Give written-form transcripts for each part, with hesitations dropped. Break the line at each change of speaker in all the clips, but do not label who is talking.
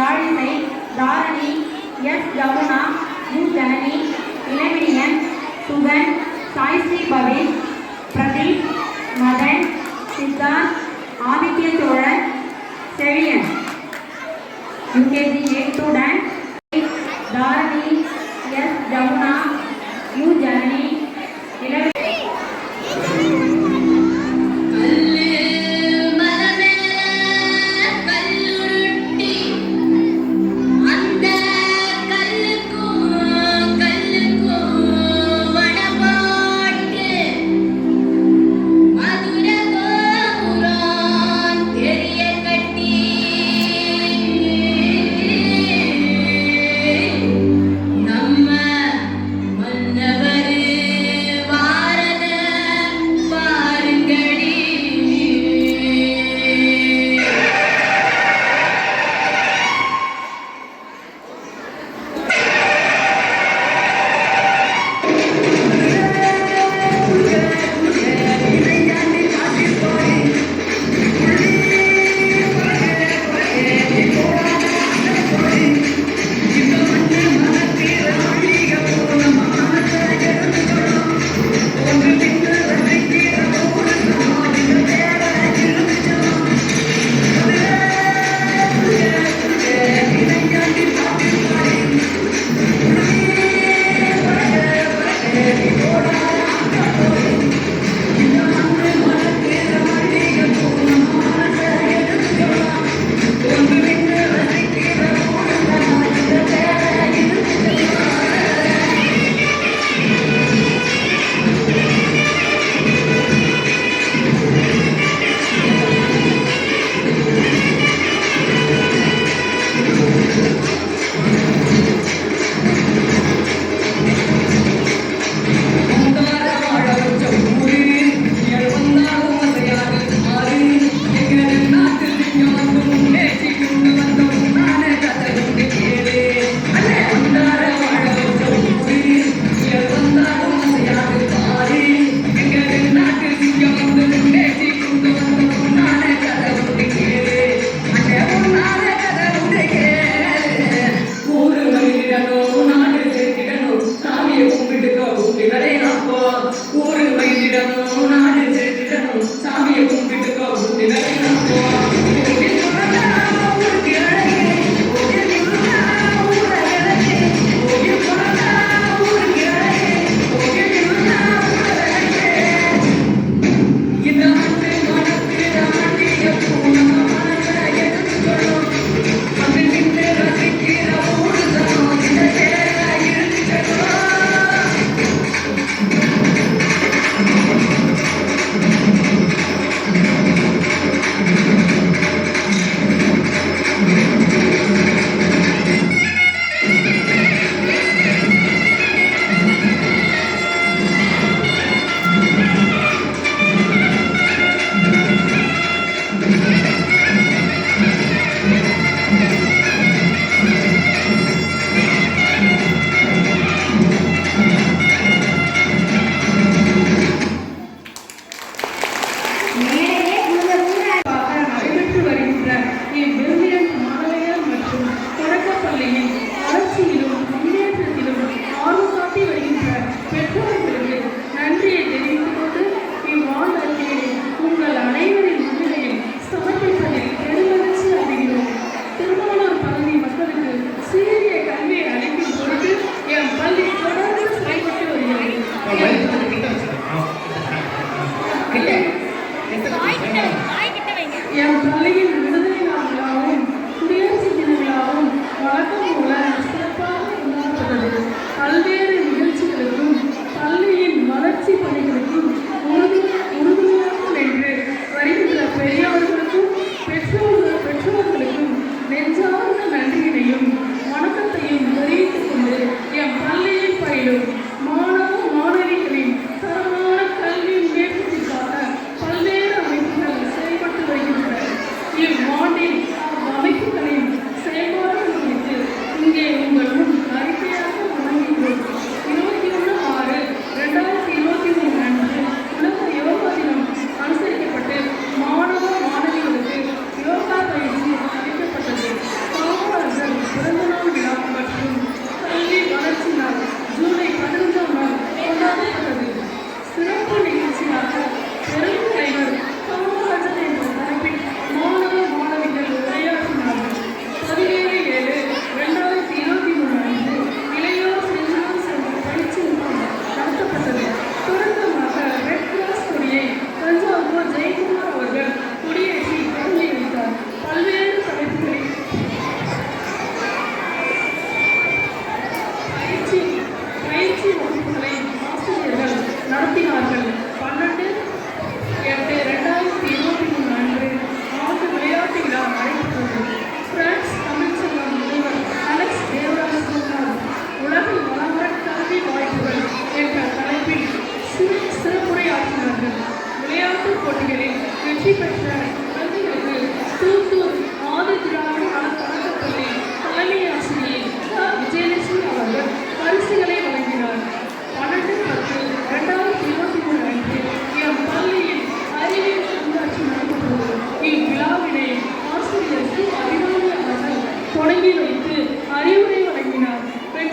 யாழிசை Dharani S Yamuna U Janani Ilavinian Sugan Saisri Pavin Pradeep Madhan Siddharth Aditya Chozhan Chezhiyan UKG 8 student Dharani S Yamuna U Janani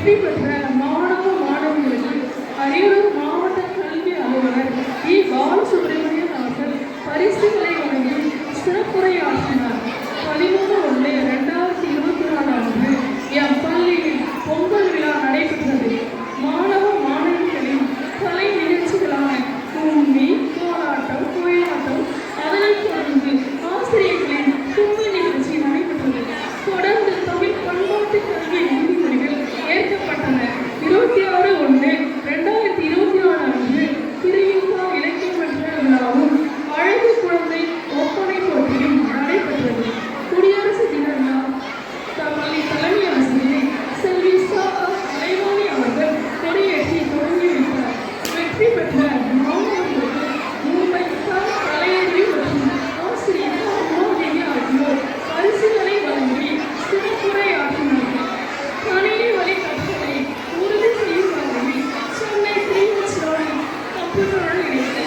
வெற்றி பெற்ற மாணவ மாணவிகளுக்கு அரியலூர் மாவட்ட கல்வி அலுவலர் இ. பாலசுப்ரமணியன் அவர்கள் பரிசுகளை வழங்கி சிறப்புரையாற்றினார். 13/1/2024 அன்று எம் பள்ளியில் பொங்கல் விழா நடைபெற்றது. மாணவ மாணவிகளின் கலை நிகழ்ச்சிகளான கும்மி, கோலாட்டம், குயிலாட்டம், அதனைத் தொடர்ந்து ஆசிரியர்களின் கும்மி நிகழ்ச்சி நடைபெற்றது. தொடர்ந்து தமிழ் பண்பாட்டு கல்வி விதிமுறைகள் ஏற்கப்பட்டன. 26/1/2024 அன்று திருவிழா இலக்கியமன்ற விழாவும் அழகு குழந்தை ஒப்பனை போட்டியும் நடைபெற்றது. குடியரசு தின விழா பள்ளி தலைமை ஆசிரியர் செல்வி சா. கலைவாணி அவர்கள் கொடியேற்றி தொடங்கி வைத்தார். வெற்றி பெற்ற மாணவர்களுக்கு மும்பை கலையறிவி மற்றும் ஆசிரியர் அம்மாதேவி ஆகியோர் பரிசுகளை வழங்கி சிறப்புரையாற்றினார்கள். கணினி வழி கற்றலை உறுதி செய்யும் வகையில் சென்னை ஸ்ரீ கம்ப்யூட்டருடன் இணைந்து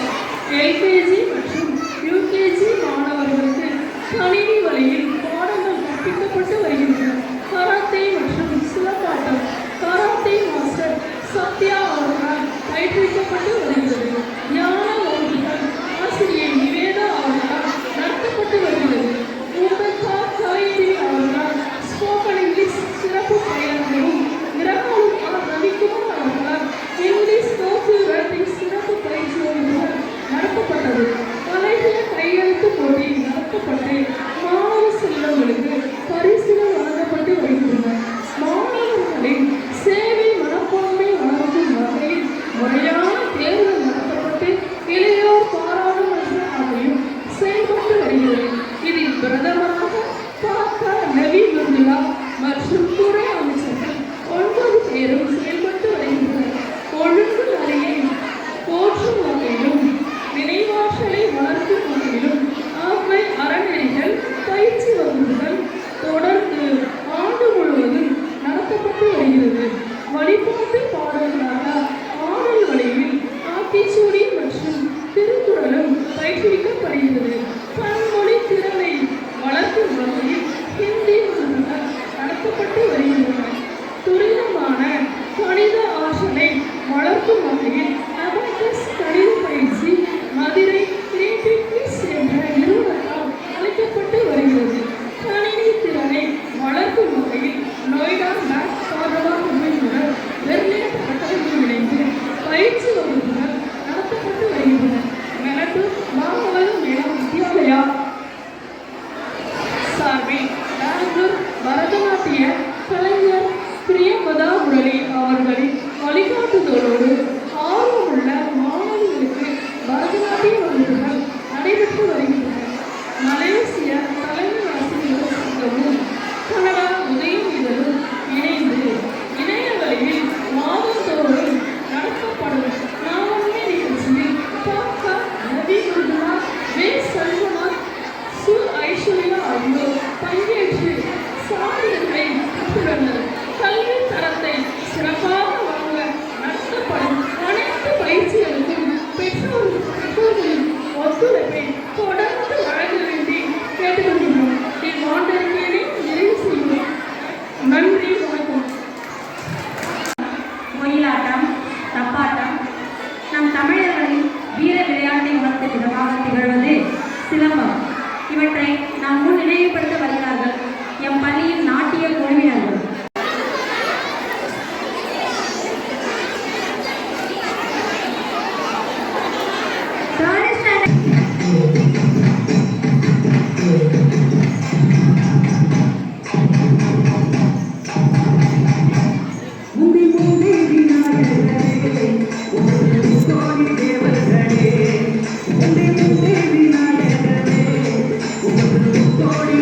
LKG மற்றும் UKG மாணவர்களுக்கு கணினி வழியில் பாடங்கள் கற்பிக்கப்பட்டு வருகின்றன. கராத்தே மற்றும் சிலம்பாட்டம் கராத்தே மாஸ்டர் சத்யா அவர்களால் பயிற்றுவிக்கப்பட்டு வருகிறது. ஞான வகுப்புகள் ஆசிரியர் நிவேதா அவர்களால் நடத்தப்பட்டு வருகிறது. உங்கள் காய்கறி அவர்களால் ஸ்போக்கன் இங்கிலீஷ் சிறப்பு பயிலர்களும் நிரகாலும் ரவிக்குமார் அவர்களால் இங்கிலீஷ் ரைட்டிங் சிறப்பு பயிற்சி வகுப்புகள் நடத்தப்பட்டது. கலைஞர கையெழுத்து போட்டி நடத்தப்பட்டு மாணவ செல்வங்களுக்கு பரிசுகள் வழங்கப்பட்டு வருகின்றன. மாணவர்களின் சேவை மனப்பான்மை வளர்க்கும் வகையில் முறையான தேர்தல் நடத்தப்பட்டு இளையோர் பாராளுமன்ற அவையும் செயல்பட்டு வருகிறது. இதில் பிரதமராக டாக்டர் நவீன் குந்துலா மற்றும் துறை அமைச்சர்கள் 9 பேரும் செயல்பட்டு வருகின்றனர். ஒழுங்கு நடையை போற்றும் வகையிலும் நினைவாற்றலை வளர்க்கும் வகையிலும் அவை அறநெறிகள் பயிற்சி வகுப்புகள் தொடர்ந்து ஆண்டு முழுவதும் நடத்தப்பட்டு வருகிறது. வழிபாட்டு பாடல்களாக ஆடல் வழியில் ஆத்திச்சூடி மற்றும் திருக்குறளும் பயிற்றுவிக்கப்படுகிறது. பன்மொழி திறனை வளர்க்கும் வகையில் ஹிந்தி வகுப்புகள் நடத்தப்பட்டு வருகின்றன. துரிதமான கணித ஆற்றலை வளர்க்கும் வகையில் அபாகஸ் கணித பயிற்சி மதுரை கிரியேட்டிவிட்டிஸ் என்ற நிறுவனத்தால் அளிக்கப்பட்டு வருகிறது. கணினி திறனை வளர்க்கும் வகையில் நொய்டா மேக் பாரவான் அமைப்புடன் வெர்லியட் அகாடமியுடன் இணைந்து பயிற்சி வகுப்புகள் நடத்தப்பட்டு வருகின்றன. மெலட்டூர் மாமல்லபுரம் மேளம் வித்யாலயா சார்பில் பெங்களூர் பரதநாட்டிய கலைஞர் பிரியமதா முரளி அவர்களின் வழிகாட்டுதலோடு ஆர்வமுள்ள மாணவர்களுக்கு பரதநாட்டிய வகுப்புகள் நடைபெற்று வருகின்றன. மலேசிய தலைமை ஆசிரியர் சங்கமும் கனடா உதயம் இதழும் இணைந்து இணைய வழியில் மாதந்தோறும் நடத்தப்படும் நாவன்மை நிகழ்ச்சியில் டாக்டர் நவீன் குந்துலா, வே. செல்வநாத், சு. ஐஸ்வர்யா ஆகியோர் பங்கேற்று சாதனைகளை கற்றுள்ளனர். கல்வி தரத்தை சிறப்பாக வழங்க நடத்தப்படும் அனைத்து பயிற்சிகளுக்கும் பெற்றோர்களின் ஒத்துழைப்பை தொடர்ந்து வழங்க வேண்டி கேட்டுக்கொள்கிறோம். இவ்வாண்டினை நிறைவு செய்கிறோம். நன்றி, வணக்கம்.
ஒயிலாட்டம், தப்பாட்டம் நம் தமிழர்களின் வீர விளையாட்டை உணர்த்தும் விதமாக திகழ்வது சிலம்பம். இவற்றை நாம் முன் நினைவுபடுத்த வருகிறார்கள் எம் பள்ளியின் நாட்டிய குழுவினர்கள்.
Glory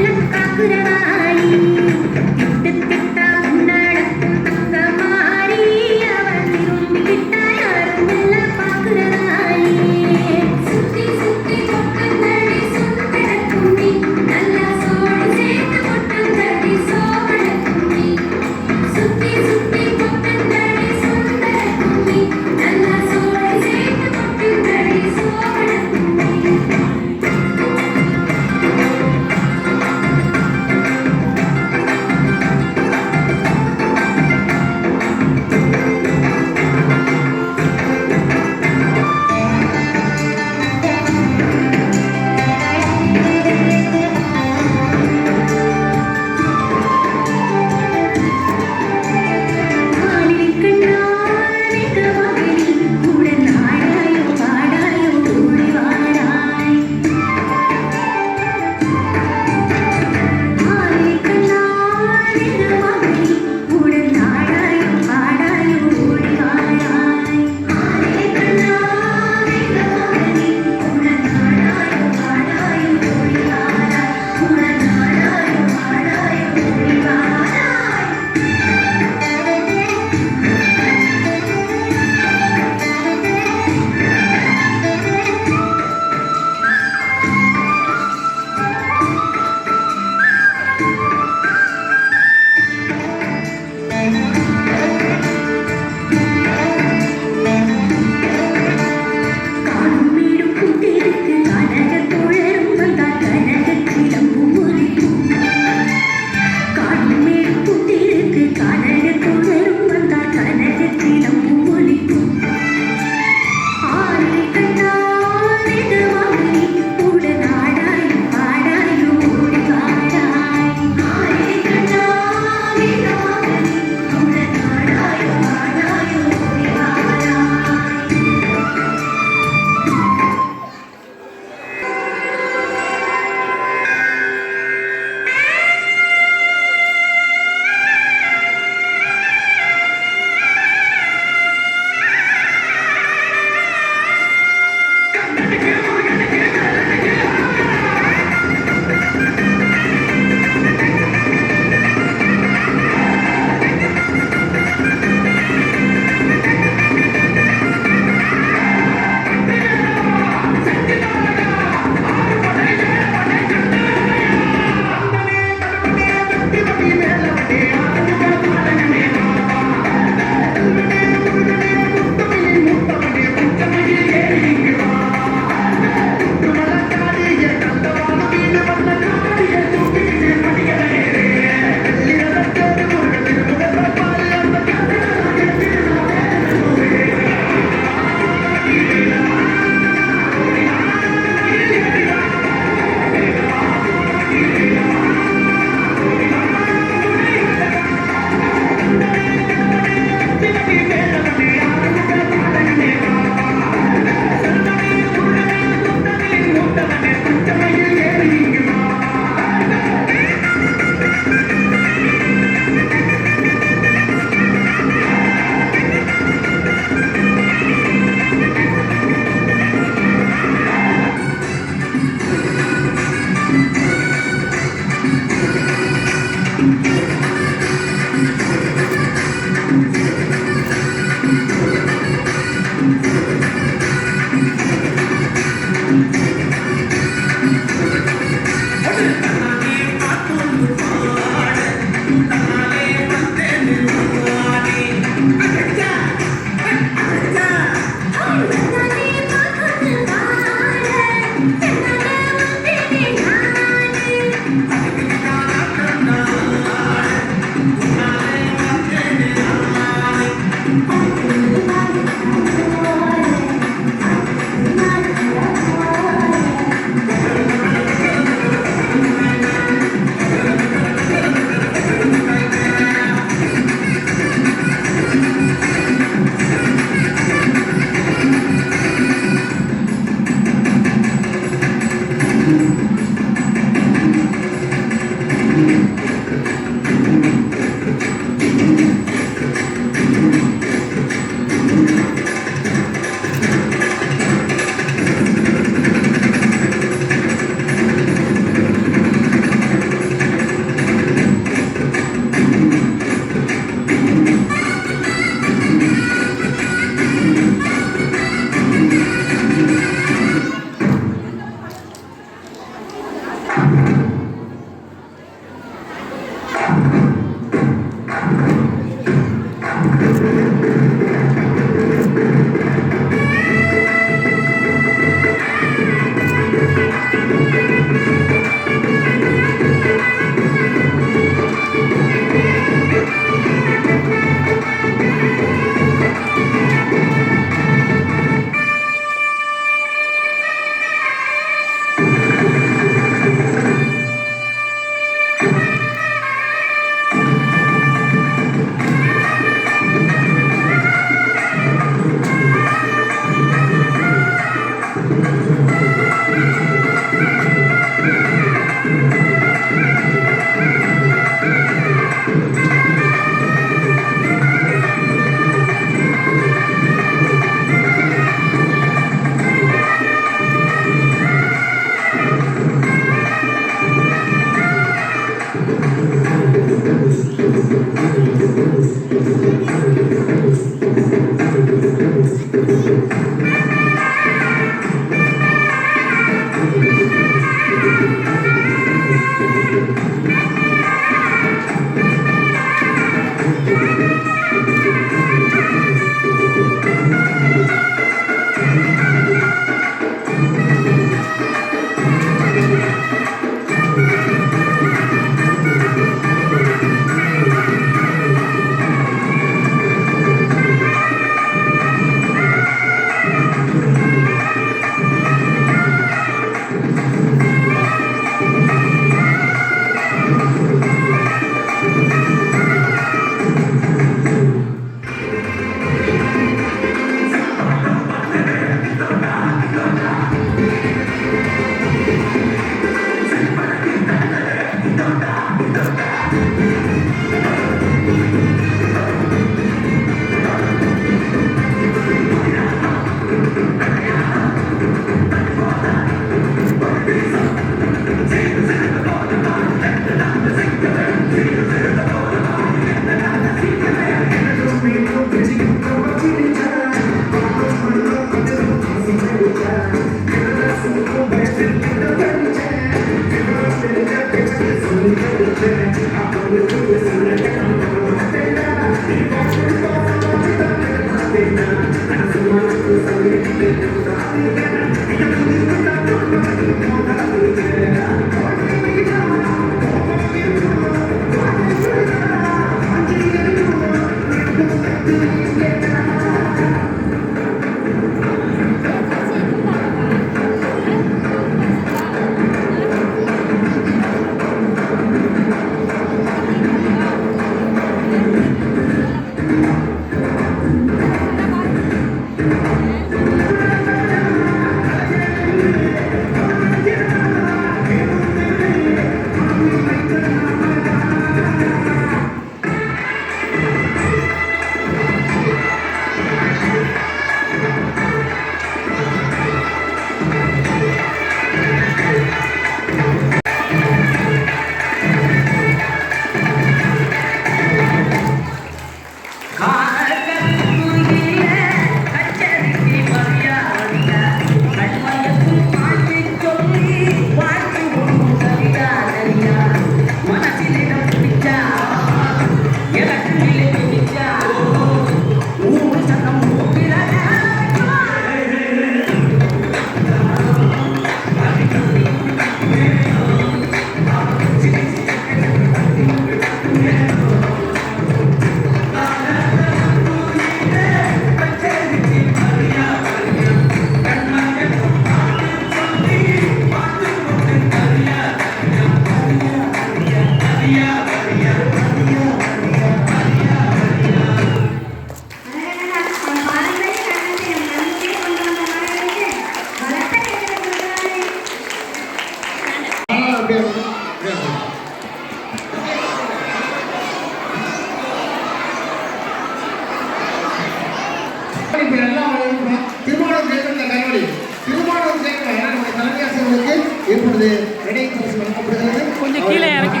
இப்பொழுது இடைப்பரிசு வழங்கப்படுகிறது.
கொஞ்சம் கீழே இறக்கி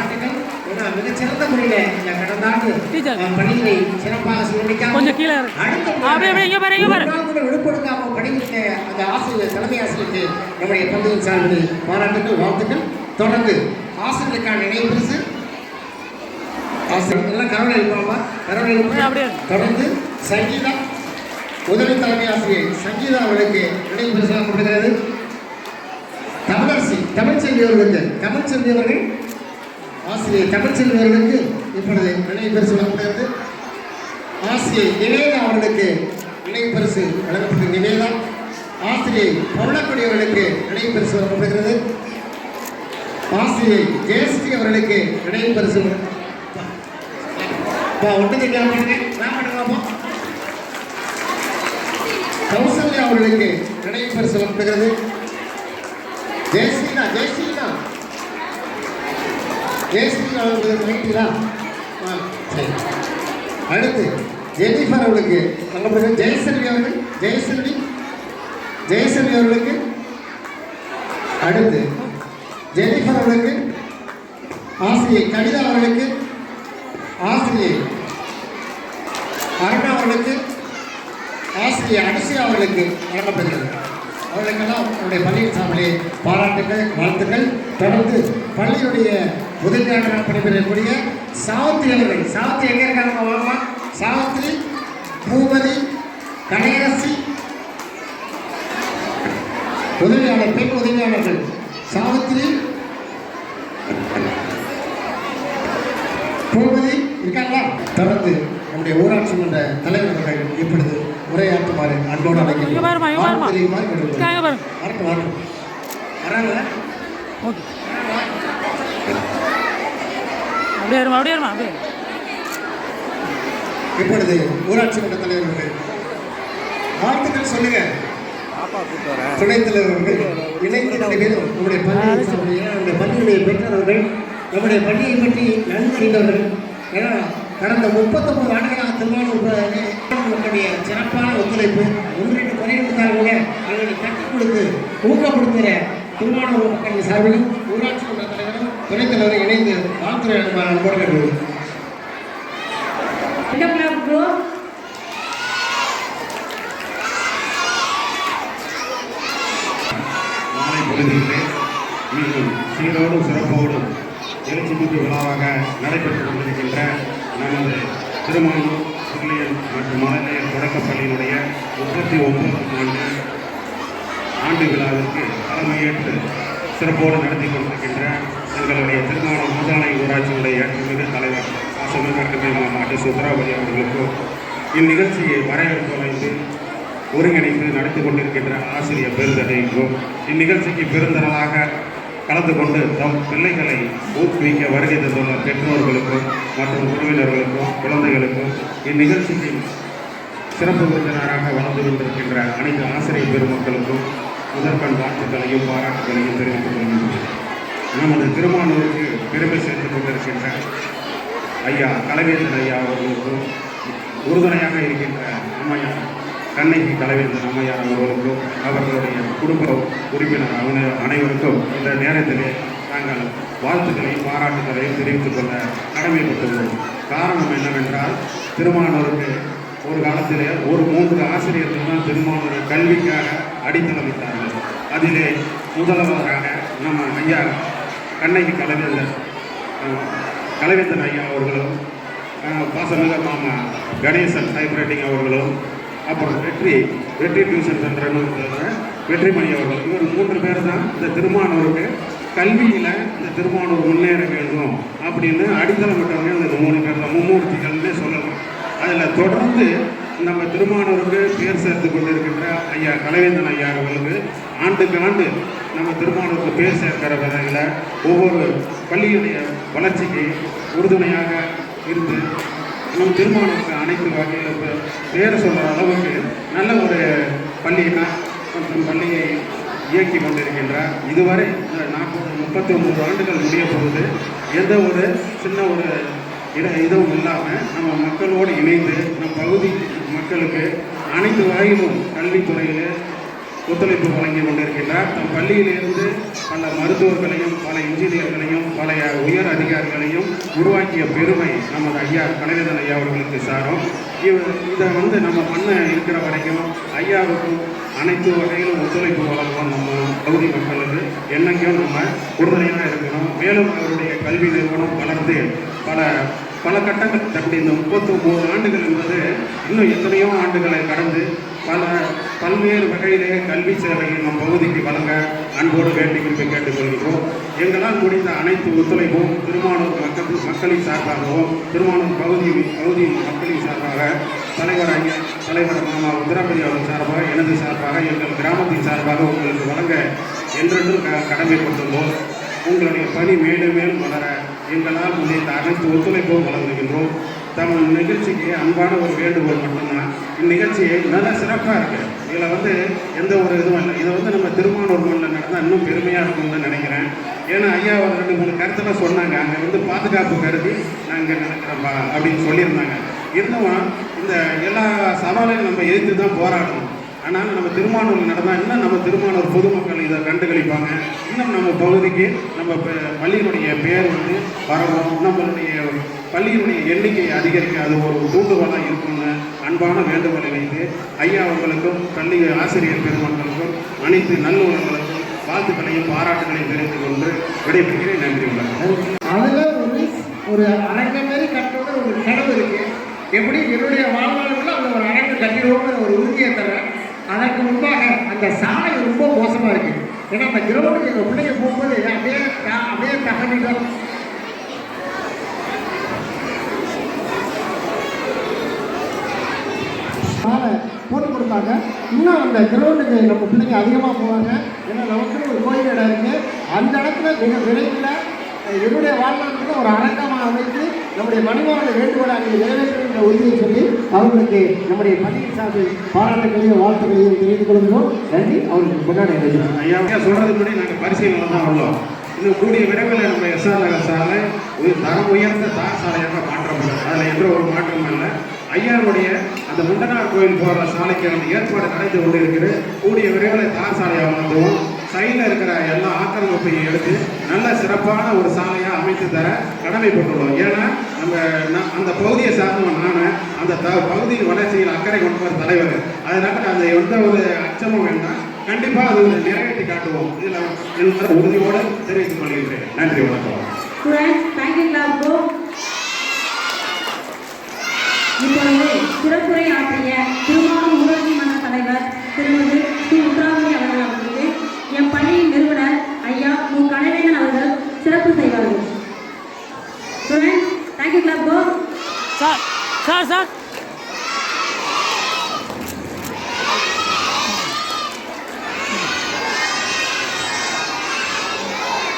மிகச்சிறந்த முறையில் இந்த கடந்த ஆண்டு பணிகளை சிறப்பாக சிறப்பிக்க
கொஞ்சம் கீழே
விழுப்படுத்தாமல் பணிபுரிந்த அந்த ஆசிரியர் தலைமை ஆசிரியருக்கு நம்முடைய பள்ளியின் சார்பில் பாராட்டுகள் வாழ்த்துக்கள். தொடர்ந்து ஆசிரியருக்கான நினைவு பரிசு ஆசிரியர் எல்லாம் கரவணை இருப்பாமா கரவணை தொடர்ந்து சங்கீதா உதவி தலைமை ஆசிரியர் சங்கீதா அவர்களுக்கு நினைவு பரிசு வழங்கப்படுகிறது. தமிழ்ச்செல்வி அவர்கள் ஆசிரியர் தமிழ்ச்செல்வி அவர்களுக்கு இப்பொழுது நினைவு பரிசு வழங்கப்படுகிறது. ஆசிரியர் நிவேதா அவர்களுக்கு நினைவு பரிசு வழங்கப்பட்ட நிவேதா ஆசிரியர் பவளக்குடி அவர்களுக்கு நினைவு பரிசு வழங்கப்படுகிறது. ஆசிரியர் ஜெயஸ்ரீ அவர்களுக்கு நினைவு பரிசு கௌசல்யா அவர்களுக்கு நினைவு பரிசு வழங்கப்படுகிறது. ஜெயஸ்ரீனா அவர்களுக்கு சரி. அடுத்து ஜெனிஃபர் அவர்களுக்கு வழங்கப்படுகிறது. ஜெயசெல்வி அவர்களுக்கு அடுத்து ஜெனிஃபர் அவர்களுக்கு ஆசிரியர் கவிதா அவர்களுக்கு ஆசிரியர் அருணா அவர்களுக்கு ஆசிரியர் அனுசியா அவர்களுக்கு வழங்கப்படுகிறது. அவர்களுக்கெல்லாம் நம்முடைய பள்ளியின் சார்பிலே பாராட்டுகள் வாழ்த்துக்கள். தொடர்ந்து பள்ளியுடைய உதவியாளராக பணிபுரியக்கூடிய சாவித்திரி அவர்கள் எங்கே இருக்காங்க வாங்கலாம். சாவித்திரி பூபதி கணேரசி உதவியாளர் பெண் உதவியாளர்கள் சாவித்திரி பூபதி இருக்காங்களா. தொடர்ந்து நம்முடைய ஊராட்சி மன்ற தலைவர் அவர்கள் இப்பொழுது உரையாற்றுமாறு அன்போடு அழைக்கிறேன். இப்பொழுது ஊராட்சி மன்ற தலைவர்கள் வாழ்த்துக்கள் சொல்லுங்க. துணைத் தலைவர்கள் இணைந்து நம்முடைய பள்ளியுடைய பெற்றவர்கள் நம்முடைய பள்ளியை பற்றி நன்கு அறிந்தவர்கள் ஏன்னா கடந்த 39 ஆண்டுகளாக திருமாவளவனுடைய சிறப்பான ஒத்துழைப்பு ஒன்றிட்டு குறை இருந்தால் கூட எங்களை தட்டி கொடுத்து ஊக்கப்படுத்துகிற திருமாவளவன் மக்களின் சார்பிலும் ஊராட்சி மன்ற தலைவரும் துணைத் தலைவரும் இணைந்து வாழ்த்துறை அன்போடு கேட்டுள்ளது.
மாலை பொழுதிலே மீண்டும் சீரோடும் சிறப்போடும் எழுச்சி மிகு விழாவாக நடைபெற்றுக் கொண்டிருக்கின்ற நமது திருமானூர் சுருளியல் மற்றும் மழலையர் தொடக்கப்பள்ளியினுடைய 39 ஆண்டு விழாவிற்கு தலைமையேற்று சிறப்போடு நடத்தி கொண்டிருக்கின்ற எங்களுடைய திருமானூர் முதலை ஊராட்சியுடைய ஏற்றுமிகு தலைவர் பாசமிகு மாவட்ட சுந்தராபதி அவர்களுக்கும் இந்நிகழ்ச்சியை வரவேற்பு வைத்து ஒருங்கிணைந்து நடத்தி கொண்டிருக்கின்ற ஆசிரியர் பெருந்தகைக்கும் இந்நிகழ்ச்சிக்கு பெருந்தரலாக கலந்து கொண்டு தம் பிள்ளைகளை ஊக்குவிக்க வருகை தந்துள்ள பெற்றோர்களுக்கும் மற்றும் உறவினர்களுக்கும் குழந்தைகளுக்கும் இந்நிகழ்ச்சிக்கு சிறப்பு விருந்தினராக வளர்ந்து கொண்டிருக்கின்ற அனைத்து ஆசிரியர் பெருமக்களுக்கும் முதற்கண் வாழ்த்துக்களையும் பாராட்டுகளையும் தெரிவித்துக் கொள்கின்றனர். நமது திருமானூருக்கு பெருமை சேர்த்துக் கொண்டிருக்கின்ற ஐயா கலைவேந்தன் ஐயா அவர்களுக்கும் உறுதுணையாக இருக்கின்ற அம்மையார் கண்ணகி கலைவேந்தன் அம்மையார் அவர்களுக்கும் அவர்களுடைய குடும்ப உறுப்பினர் அனைவருக்கும் இந்த நேரத்திலே நாங்கள் வாழ்த்துக்களையும் பாராட்டுகளையும் தெரிவித்துக் கொள்ள கடமைப்பட்டுள்ளோம். காரணம் என்னவென்றால் திருமானூருக்கு ஒரு காலத்திலே ஒரு 3 ஆசிரியர்கள் தான் திருமானூரை கல்விக்காக அடித்தளமிட்டார்கள். அதிலே முதல்வராக நம்ம ஐயா கண்ணகி கலைவேந்தன் ஐயா அவர்களும் பாசமிக மாமா கணேசன் டைப்ரைட்டிங் அவர்களும் அப்புறம் வெற்றி டியூஷன் சென்டர்னு வெற்றிமணி அவர்கள் இவர் 3 பேர் தான் இந்த திருமானூருக்கு கல்வியில் இந்த திருமானூர் முன்னேற வேண்டும் அப்படின்னு அடித்தளமிட்டவங்க இந்த 3 பேர் தான் மும்மூர்த்திகள்னே சொல்லலாம். அதில் தொடர்ந்து நம்ம திருமானூருக்கு பேர் சேர்த்து கொண்டிருக்கின்ற ஐயா கலைவேந்தன் ஐயா அவர்களுக்கு ஆண்டுக்கு ஆண்டு நம்ம திருமானூருக்கு பேர் சேர்க்கிற வகையில் ஒவ்வொரு பள்ளியுடைய வளர்ச்சிக்கு உறுதுணையாக இருந்து நம்ம திருமானூருக்கு அனைத்து வகையில் பேர் சொல்கிற அளவுக்கு நல்ல ஒரு பள்ளியை இயக்கி கொண்டிருக்கின்றார். இதுவரை 39 ஆண்டுகள் முடிய போகுது. எந்த ஒரு சின்ன ஒரு இதுவும் இல்லாமல் நம்ம மக்களோடு இணைந்து நம் பகுதி மக்களுக்கு அனைத்து வகையிலும் கல்வித்துறையில் ஒத்துழைப்பு வழங்கி கொண்டிருக்கின்றார். தம் பள்ளியிலிருந்து பல மருத்துவர்களையும் பல இன்ஜினியர்களையும் பல உயர் அதிகாரிகளையும் உருவாக்கிய பெருமை நமது ஐயா கலைவேந்தன் ஐயா அவர்களுக்கு சாரும். இதை நம்ம பண்ண இருக்கிற வரைக்கும் ஐயாவுக்கும் அனைத்து வகையிலும் ஒத்துழைப்பு வழங்குவோம். நம்ம பகுதி மக்களுக்கு என்னைக்கும் நம்ம உறுதுணையாக இருக்கணும். மேலும் அவருடைய கல்வி நிறுவனம் வளர்ந்து பல கட்டங்கள் தப்பி இந்த 39 ஆண்டுகள் என்பது இன்னும் எத்தனையோ ஆண்டுகளை கடந்து பல்வேறு வகையிலே கல்வி சேவையை நம் பகுதிக்கு வழங்க அன்போடு கேட்டுக்கொள்கிறோம். எங்களால் முடிந்த அனைத்து ஒத்துழைப்பும் திருமானூர் மக்களின் சார்பாகவும் திருமானூர் பகுதி மக்களின் சார்பாக தலைவர் மாமா உத்தரப்பதி அவர்கள் சார்பாக எனது சார்பாக எங்கள் கிராமத்தின் சார்பாக உங்களுக்கு வழங்க என்றென்றும் கடமைப்பட்டுள்ளோம். உங்களுடைய பணி மேலும் மேலும் வளர எங்களால் முடிந்த அனைத்து ஒத்துழைப்பும் வழங்குகின்றோம். தமிழ் நிகழ்ச்சிக்கு அன்பான ஒரு வேண்டுகோள் மட்டும்தான், இந்நிகழ்ச்சியை நல்லா சிறப்பாக இருக்குது. இதில் எந்த ஒரு இதுவும் இல்லை. இதை நம்ம திருமானூர் மண்ணில் நடந்தால் இன்னும் பெருமையாக இருக்கும்னு நினைக்கிறேன். ஏன்னா ஐயா ஒரு 2-3 கருத்தெல்லாம் சொன்னாங்க. அங்கே பாதுகாப்பு கருதி நாங்கள் நினைக்கிறோம்பா அப்படின்னு சொல்லியிருந்தாங்க. இருந்தவன் இந்த எல்லா சவாலையும் நம்ம எதிர்த்து தான் போராடணும். ஆனால் நம்ம திருமானூர் நடந்தால் இன்னும் நம்ம திருமானூர் பொதுமக்கள் இதை கண்டுகளிப்பாங்க. இன்னும் நம்ம பகுதிக்கு நம்ம பள்ளியினுடைய பேர் வரவும் நம்மளுடைய பள்ளியினுடைய எண்ணிக்கை அதிகரிக்க அது ஒரு தூண்டுகோலாக இருக்கும்னு அன்பான வேண்டுகோளை வைத்து ஐயா அவர்களுக்கும் பள்ளி ஆசிரியர் பெருமக்களுக்கும் அனைத்து நல்லுறவுகளுக்கும் வாழ்த்துக்களையும் பாராட்டுகளையும் தெரிவித்துக் கொண்டு விடைபெறுகிறேன். நன்றி.
அதில் ஒரு அரங்கம் மாரி கட்டணும்னு ஒரு கனவு இருக்குது. எப்படி என்னுடைய வாழ்நாளுக்குள்ள அந்த ஒரு அரங்கம் கட்டிடுவோம்னு ஒரு உறுதியை தரேன். அதற்கு முன்பாக அந்த சாலை ரொம்ப மோசமாக இருக்குது. ஏன்னா அந்த கிரௌண்டுக்கு எங்கள் பிள்ளைங்க போகும்போது அப்படியே தகவல்கள் சாலை போட்டு கொடுப்பாங்க. இன்னும் அந்த கிரௌண்டுக்கு நம்ம பிள்ளைங்க அதிகமாக போவாங்க. ஏன்னா நமக்குன்னு ஒரு கோயில் இடம் இருக்குது. அந்த இடத்துல மிக விரைவில் என்னுடைய வாழ்நாளுக்கு ஒரு அரங்கமாக அமைத்து நம்முடைய மனிதனுடைய வேண்டுகோளை அங்கே நிறைவேற்ற உறுதியை சொல்லி அவர்களுக்கு நம்முடைய பள்ளியின் சார்பில் பாராட்டுகளையும் வாழ்த்துக்களையும் தெரிவித்துக் கொள்கிறோம். நன்றி. அவர்களுக்கு முன்னாடி
ஐயா சொல்கிறதுக்கு முன்னாடி நாங்கள் பரிசீலனை தான் உள்ளோம். இன்னும் கூடிய விரைவில் நம்ம எஸ்ஆர் நகர் சாலை ஒரு தரம் உயர்ந்த தார் சாலையாக மாற்றப்படும். அதில் எந்த ஒரு மாற்றமும் இல்லை. ஐயாவுடைய அந்த முண்டனார் கோயில் போகிற சாலைக்கு அந்த ஏற்பாடு நடந்து கொண்டு இருக்குது. கூடிய விரைவில் தார் சாலையாக மாற்றுவோம். சைடில் இருக்கிற எல்லா ஆக்கிரமிப்பையும் எடுத்து நல்ல சிறப்பான ஒரு சாலையாக அமைத்து தர கடமைப்பட்டுள்ளோம். ஏன்னா அந்த பகுதியை சார்ந்தவன் நான் அந்த பகுதியின் வளர்ச்சியில் அக்கறை கொண்டவர் தலைவர். அதனால அந்த எந்த ஒரு அச்சமும் வேண்டாம். கண்டிப்பாக அது நிறைவேற்றி காட்டுவோம். இதில் உறுதியோடு தெரிவித்துக் கொள்கின்றேன். நன்றி, வணக்கம்.
இப்பொழுது சிறப்புரை ஆற்றிய திருமாவூர் ஊராட்சி மன்ற தலைவர் திருமதி சி உத்ராமணி அவர்களுக்கு என் பள்ளியின் நிறுவனர் ஐயா மு கணவேந்தன் அவர்கள் சிறப்பு செய்வார்கள். தேங்க்யூ கிளப் கோ.
சார்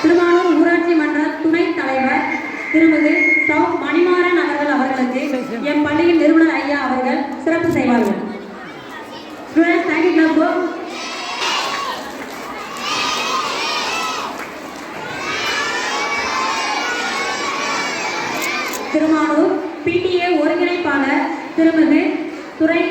திருமாவூர் ஊராட்சி மன்ற துணைத் தலைவர் திருமதி சௌ மணிமாறன் அவர்களுக்கு என் பள்ளியின் நிறுவனர் ஐயா அவர்கள் சிறப்பு செய்வார்கள். தேங்க்யூ கிளப் கோ. திருமாவூர் PTA ஒருங்கிணைப்பாளர் திருமதி துரை